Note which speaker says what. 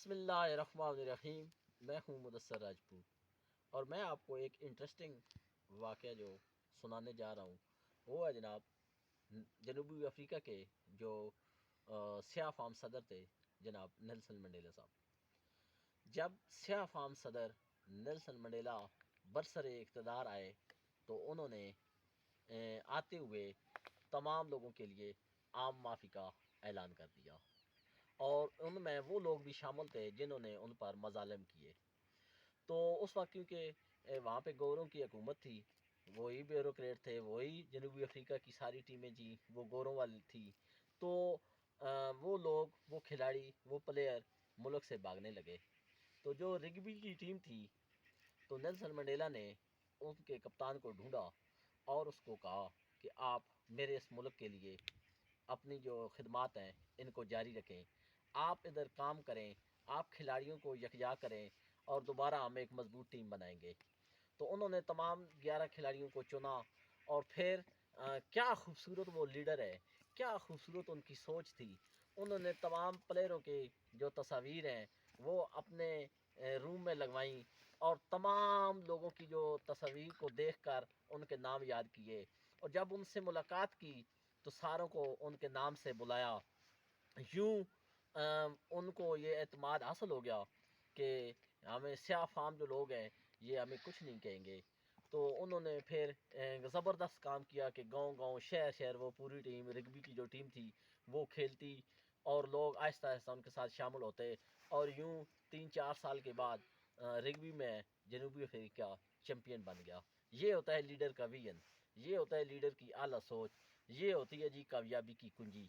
Speaker 1: بسم اللہ الرحمن الرحیم۔ میں ہوں مدثر راجپوت اور میں آپ کو ایک انٹرسٹنگ واقعہ جو سنانے جا رہا ہوں وہ ہے جناب جنوبی افریقہ کے جو سیاہ فام صدر تھے جناب نیلسن منڈیلا صاحب۔ جب سیاہ فام صدر نیلسن منڈیلا برسر اقتدار آئے تو انہوں نے آتے ہوئے تمام لوگوں کے لیے عام معافی کا اعلان کر دیا، اور ان میں وہ لوگ بھی شامل تھے جنہوں نے ان پر مظالم کیے۔ تو اس وقت کیونکہ وہاں پہ گوروں کی حکومت تھی، وہی بیوروکریٹ تھے، وہی جنوبی افریقہ کی ساری ٹیمیں جی وہ گوروں والی تھی، تو وہ لوگ، وہ کھلاڑی، وہ پلیئر ملک سے بھاگنے لگے۔ تو جو رگبی کی ٹیم تھی، تو نیلسن منڈیلا نے ان کے کپتان کو ڈھونڈا اور اس کو کہا کہ آپ میرے اس ملک کے لیے اپنی جو خدمات ہیں ان کو جاری رکھیں، آپ ادھر کام کریں، آپ کھلاڑیوں کو یکجا کریں اور دوبارہ ہم ایک مضبوط ٹیم بنائیں گے۔ تو انہوں نے تمام 11 کھلاڑیوں کو چنا، اور پھر کیا خوبصورت وہ لیڈر ہے، کیا خوبصورت ان کی سوچ تھی۔ انہوں نے تمام پلیئروں کی جو تصاویر ہیں وہ اپنے روم میں لگوائیں، اور تمام لوگوں کی جو تصاویر کو دیکھ کر ان کے نام یاد کیے، اور جب ان سے ملاقات کی تو ساروں کو ان کے نام سے بلایا۔ یوں ان کو یہ اعتماد حاصل ہو گیا کہ ہمیں سیاہ فام جو لوگ ہیں یہ ہمیں کچھ نہیں کہیں گے۔ تو انہوں نے پھر زبردست کام کیا کہ گاؤں گاؤں، شہر شہر وہ پوری ٹیم، رگبی کی جو ٹیم تھی وہ کھیلتی، اور لوگ آہستہ آہستہ ان کے ساتھ شامل ہوتے، اور یوں 3-4 سال کے بعد رگبی میں جنوبی افریقہ چیمپئن بن گیا۔ یہ ہوتا ہے لیڈر کا ویژن، یہ ہوتا ہے لیڈر کی اعلیٰ سوچ، یہ ہوتی ہے جی کامیابی کی کنجی۔